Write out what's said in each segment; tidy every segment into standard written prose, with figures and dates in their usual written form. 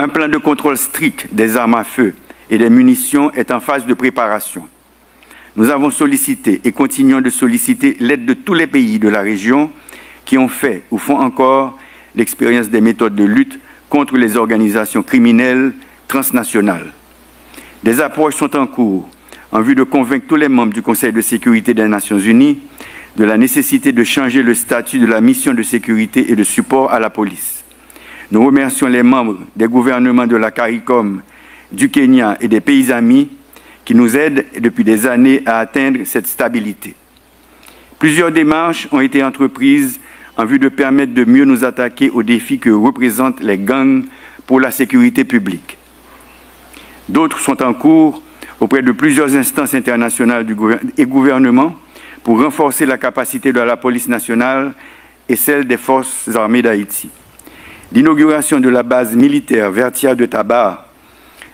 Un plan de contrôle strict des armes à feu et des munitions est en phase de préparation. Nous avons sollicité et continuons de solliciter l'aide de tous les pays de la région qui ont fait ou font encore l'expérience des méthodes de lutte contre les organisations criminelles transnationales. Des approches sont en cours en vue de convaincre tous les membres du Conseil de sécurité des Nations Unies de la nécessité de changer le statut de la mission de sécurité et de support à la police. Nous remercions les membres des gouvernements de la CARICOM, du Kenya et des pays amis qui nous aident depuis des années à atteindre cette stabilité. Plusieurs démarches ont été entreprises en vue de permettre de mieux nous attaquer aux défis que représentent les gangs pour la sécurité publique. D'autres sont en cours auprès de plusieurs instances internationales et gouvernements pour renforcer la capacité de la police nationale et celle des forces armées d'Haïti. L'inauguration de la base militaire Vertia de Tabar,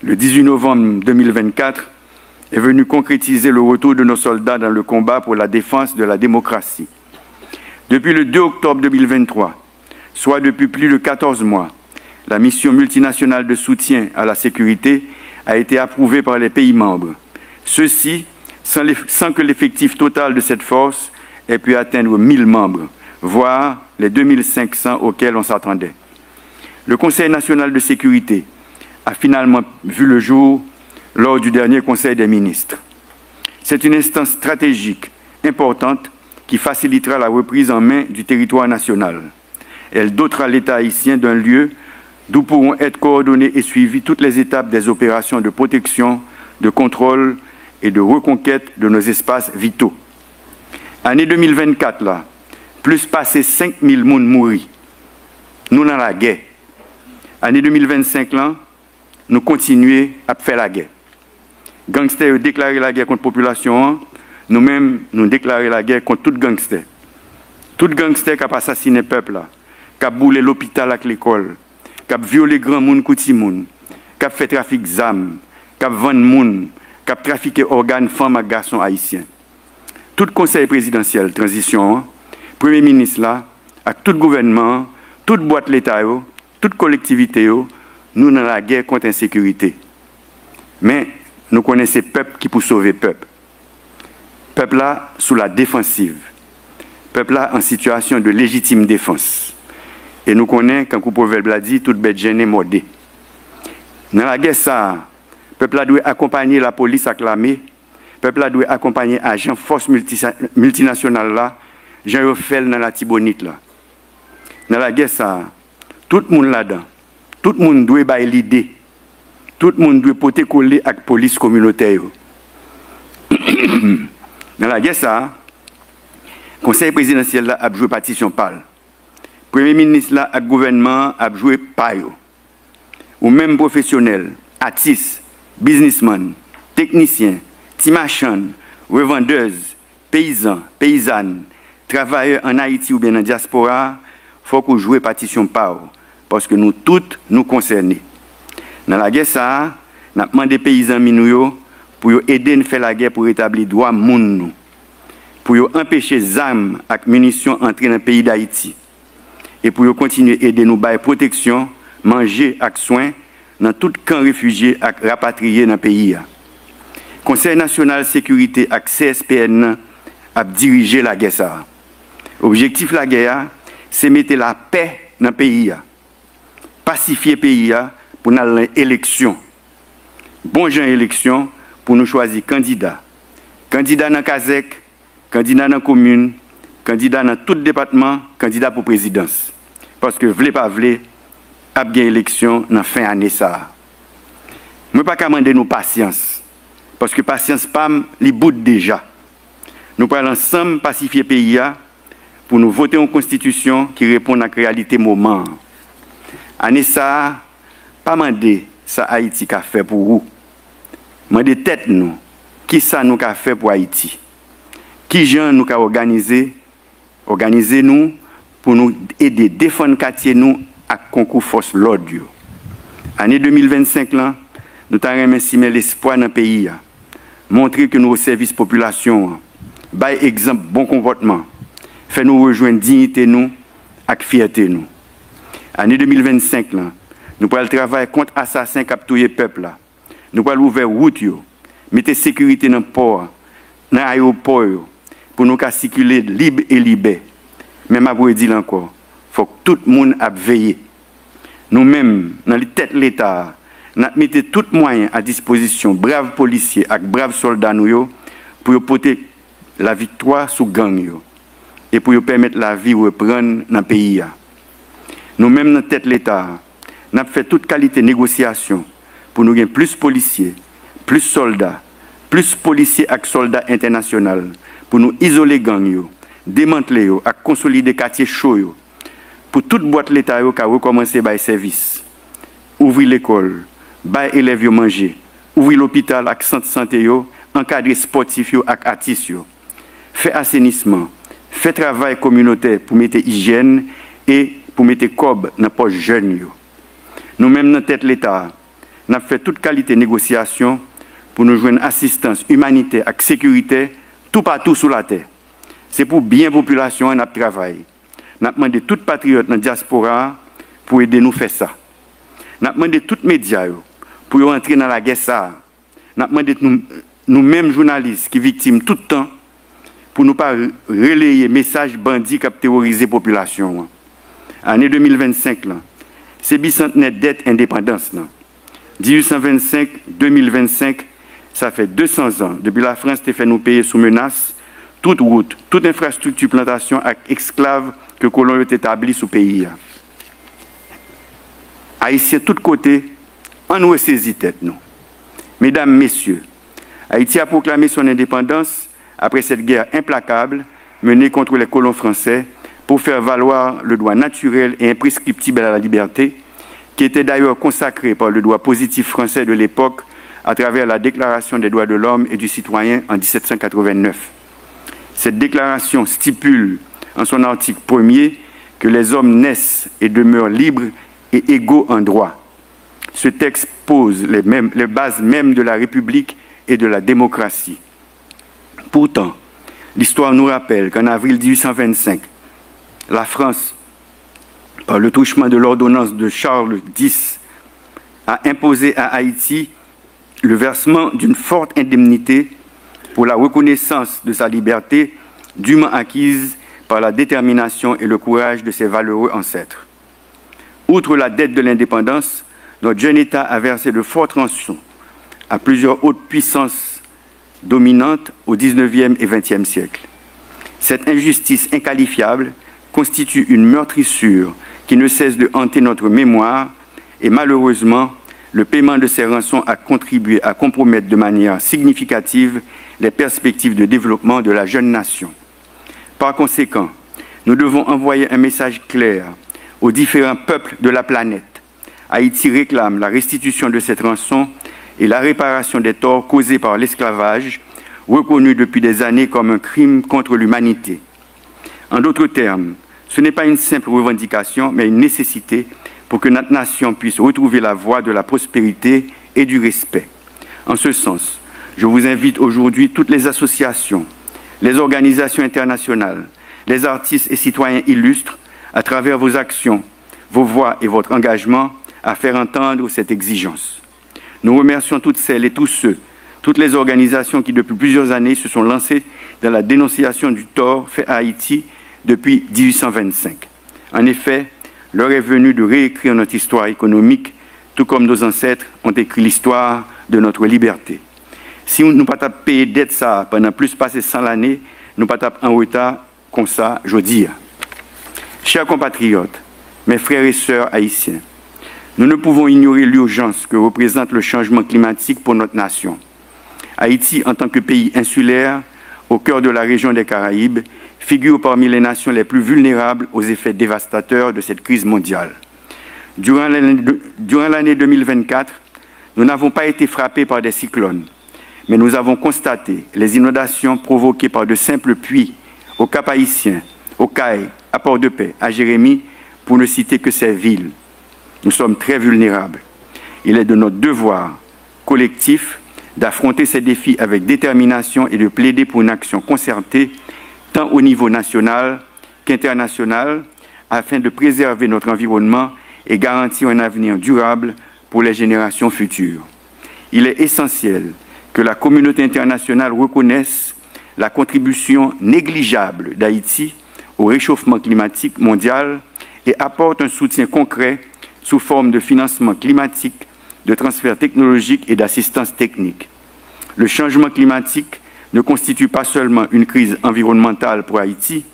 le 18 novembre 2024, est venue concrétiser le retour de nos soldats dans le combat pour la défense de la démocratie. Depuis le 2 octobre 2023, soit depuis plus de 14 mois, la mission multinationale de soutien à la sécurité a été approuvée par les pays membres. Ceci sans que l'effectif total de cette force ait pu atteindre 1000 membres, voire les 2500 auxquels on s'attendait. Le Conseil national de sécurité a finalement vu le jour lors du dernier Conseil des ministres. C'est une instance stratégique importante qui facilitera la reprise en main du territoire national. Elle dotera l'État haïtien d'un lieu d'où pourront être coordonnées et suivies toutes les étapes des opérations de protection, de contrôle et de reconquête de nos espaces vitaux. Année 2024, là, plus passé 5000 moun mouri. Nous dans la guerre. Année 2025, là, nous continuons à faire la guerre. Gangsters ont déclaré la guerre contre la population, nous-mêmes, nous déclarons la guerre contre tout gangster. Tout gangster qui a assassiné le peuple, qui a boulé l'hôpital avec l'école, qui a violé grand monde, petit monde, qui a fait trafic d'armes, qui a vendu monde, qui a trafiqué organes femmes et garçons haïtiens. Tout conseil présidentiel, transition, premier ministre là, avec tout gouvernement, toute boîte l'État, toute collectivité, nous dans la guerre contre l'insécurité. Mais nous connaissons le peuple qui peut sauver le peuple. Peuple là sous la défensive. Peuple là en situation de légitime défense. Et nous connaissons, quand le proverbe l'a dit, toute bête gênée mordée. Dans la guerre, ça, peuple là doit accompagner la police acclamée. Peuple là doit accompagner agents force multinationale là, Jean Refel dans la Tibonite là. Dans la guerre, ça, tout le monde là-dedans, tout le monde doit bailler l'idée. Tout le monde doit porter coller avec la police communautaire. Dans la guerre, ça, le conseil présidentiel là, a joué partition pâle. Le premier ministre là, le gouvernement a joué paille. Ou même professionnels, artistes, businessmen, techniciens, timachan, revendeuses, paysans, paysannes, travailleurs en Haïti ou bien en diaspora, il faut qu'on joue partition pâle. Parce que nous toutes nous concernons. Dans la guerre, ça, nous avons demandé aux paysans pour aider à faire la guerre pour rétablir les droits moun, pour empêcher les armes et munitions d'entrer dans le pays d'Haïti. Et pour continuer à aider nous à protection, manger et soins dans tout camp réfugié et rapatrié dans le pays. Le Conseil national de sécurité et CSPN a dirigé la guerre. L'objectif de la guerre, c'est de mettre la paix dans le pays. Pacifier le pays pour nous élection. Bon genre élection pour nous choisir candidat. Candidat dans Kazek, candidat dans la commune, candidat dans tout département, candidat pour présidence. Parce que vle pas vle, a bien élection dans fin année ça. Moi pas demander nous patience. Parce que patience pam li bout déjà. Nous prenons ensemble pacifier le pays pour nous voter une constitution qui répond à la réalité moment. Année ça, pas demander ça Haïti qu'a fait pour vous. Demander tête nous, qui ça nous qu'a fait pour Haïti. Qui gens nous qu'a organisé nous pour nous aider défendre quartier nous à concours force l'ordre. Année 2025 là, nous t'avons estimer l'espoir dans le pays. Montrer que nous au service population, bail exemple bon comportement, fait nous rejoindre dignité nous avec fierté nous. Année 2025 là, Nous pourrons travailler contre les assassins qui ont tué le peuple. Nous pourrons ouvrir route, mettre sécurité dans le port, dans l'aéroport, pour nous circuler libre et libre. Même après dire encore, il faut que tout le monde a veillé. Nous-mêmes, dans les têtes de l'État, nous mettons tous les moyens à disposition, braves policiers et braves soldats, pour porter la victoire sous gang et pour permettre la vie de reprendre dans le pays. Nous-mêmes, dans la tête de l'État, nous avons fait toute qualité de négociation pour nous gagner plus de policiers, plus de soldats, plus de policiers et soldats internationaux, pour nous isoler les gangs, démanteler et consolider les quartiers chauds, pour toute boîte l'État qui a recommencé par service, ouvrir l'école, bailler élèves manger, ouvrir l'hôpital avec centre santé, encadrer sportif et artistes, faire assainissement, faire travail communautaire pour mettre hygiène et pour mettre cob dans les poches jeunes. Nous-mêmes, dans la tête de l'État, nous avons fait toute qualité de négociation pour nous joindre assistance humanitaire et sécurité tout partout sur la terre. C'est pour bien la population et notre travail. Nous avons demandé tous les patriotes dans la diaspora pour aider nous à faire ça. Nous avons demandé tous les médias pour entrer dans la guerre. Nous avons demandé nous-mêmes journalistes qui sont victimes tout le temps pour ne pas relayer les messages bandits qui ont terrorisé la population. Année 2025, c'est bicentenaire dette indépendance. 1825-2025, ça fait 200 ans. Depuis la France a fait nous payer sous menace toute route, toute infrastructure plantation avec esclaves que les colons ont établis sous le pays. Haïtiens de tous côtés, on nous saisit tête nous. Mesdames, Messieurs, Haïti a proclamé son indépendance après cette guerre implacable menée contre les colons français pour faire valoir le droit naturel et imprescriptible à la liberté, qui était d'ailleurs consacré par le droit positif français de l'époque à travers la Déclaration des droits de l'homme et du citoyen en 1789. Cette déclaration stipule en son article 1er que les hommes naissent et demeurent libres et égaux en droit. Ce texte pose les bases mêmes de la République et de la démocratie. Pourtant, l'histoire nous rappelle qu'en avril 1825, la France, par le truchement de l'ordonnance de Charles X, a imposé à Haïti le versement d'une forte indemnité pour la reconnaissance de sa liberté dûment acquise par la détermination et le courage de ses valeureux ancêtres. Outre la dette de l'indépendance, notre jeune État a versé de fortes rançons à plusieurs hautes puissances dominantes au XIXe et XXe siècle. Cette injustice inqualifiable constitue une meurtrissure qui ne cesse de hanter notre mémoire et malheureusement, le paiement de ces rançons a contribué à compromettre de manière significative les perspectives de développement de la jeune nation. Par conséquent, nous devons envoyer un message clair aux différents peuples de la planète. Haïti réclame la restitution de cette rançon et la réparation des torts causés par l'esclavage, reconnu depuis des années comme un crime contre l'humanité. En d'autres termes, ce n'est pas une simple revendication, mais une nécessité pour que notre nation puisse retrouver la voie de la prospérité et du respect. En ce sens, je vous invite aujourd'hui toutes les associations, les organisations internationales, les artistes et citoyens illustres, à travers vos actions, vos voix et votre engagement, à faire entendre cette exigence. Nous remercions toutes celles et tous ceux, toutes les organisations qui depuis plusieurs années se sont lancées dans la dénonciation du tort fait à Haïti depuis 1825. En effet, l'heure est venue de réécrire notre histoire économique, tout comme nos ancêtres ont écrit l'histoire de notre liberté. Si nous ne pas payer dette ça pendant plus passé 100 années, nous pas en retard comme ça, je dis. Chers compatriotes, mes frères et sœurs haïtiens, nous ne pouvons ignorer l'urgence que représente le changement climatique pour notre nation. Haïti, en tant que pays insulaire, au cœur de la région des Caraïbes, figure parmi les nations les plus vulnérables aux effets dévastateurs de cette crise mondiale. Durant l'année 2024, nous n'avons pas été frappés par des cyclones, mais nous avons constaté les inondations provoquées par de simples pluies au Cap-Haïtien, au Caille, à Port-de-Paix, à Jérémie, pour ne citer que ces villes. Nous sommes très vulnérables. Il est de notre devoir collectif d'affronter ces défis avec détermination et de plaider pour une action concertée, tant au niveau national qu'international, afin de préserver notre environnement et garantir un avenir durable pour les générations futures. Il est essentiel que la communauté internationale reconnaisse la contribution négligeable d'Haïti au réchauffement climatique mondial et apporte un soutien concret sous forme de financement climatique, de transfert technologique et d'assistance technique. Le changement climatique ne constitue pas seulement une crise environnementale pour Haïti,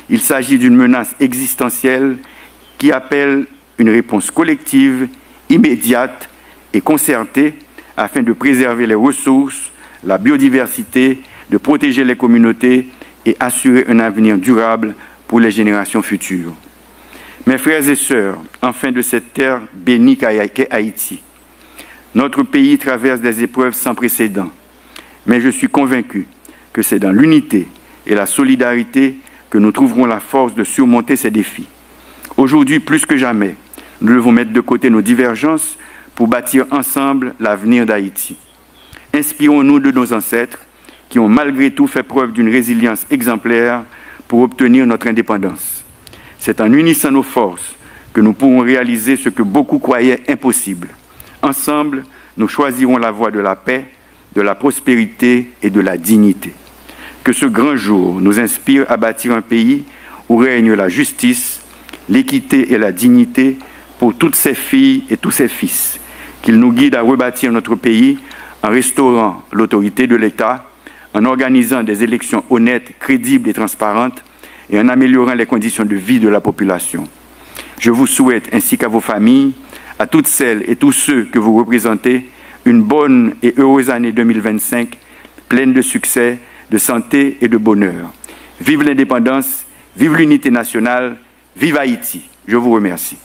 il s'agit d'une menace existentielle qui appelle une réponse collective, immédiate et concertée afin de préserver les ressources, la biodiversité, de protéger les communautés et assurer un avenir durable pour les générations futures. Mes frères et sœurs, enfin de cette terre bénie qu'est Haïti, notre pays traverse des épreuves sans précédent, mais je suis convaincu que c'est dans l'unité et la solidarité que nous trouverons la force de surmonter ces défis. Aujourd'hui, plus que jamais, nous devons mettre de côté nos divergences pour bâtir ensemble l'avenir d'Haïti. Inspirons-nous de nos ancêtres qui ont malgré tout fait preuve d'une résilience exemplaire pour obtenir notre indépendance. C'est en unissant nos forces que nous pourrons réaliser ce que beaucoup croyaient impossible. Ensemble, nous choisirons la voie de la paix, de la prospérité et de la dignité. Que ce grand jour nous inspire à bâtir un pays où règne la justice, l'équité et la dignité pour toutes ces filles et tous ces fils. Qu'il nous guide à rebâtir notre pays en restaurant l'autorité de l'État, en organisant des élections honnêtes, crédibles et transparentes et en améliorant les conditions de vie de la population. Je vous souhaite, ainsi qu'à vos familles, à toutes celles et tous ceux que vous représentez, une bonne et heureuse année 2025, pleine de succès, de santé et de bonheur. Vive l'indépendance, vive l'unité nationale, vive Haïti. Je vous remercie.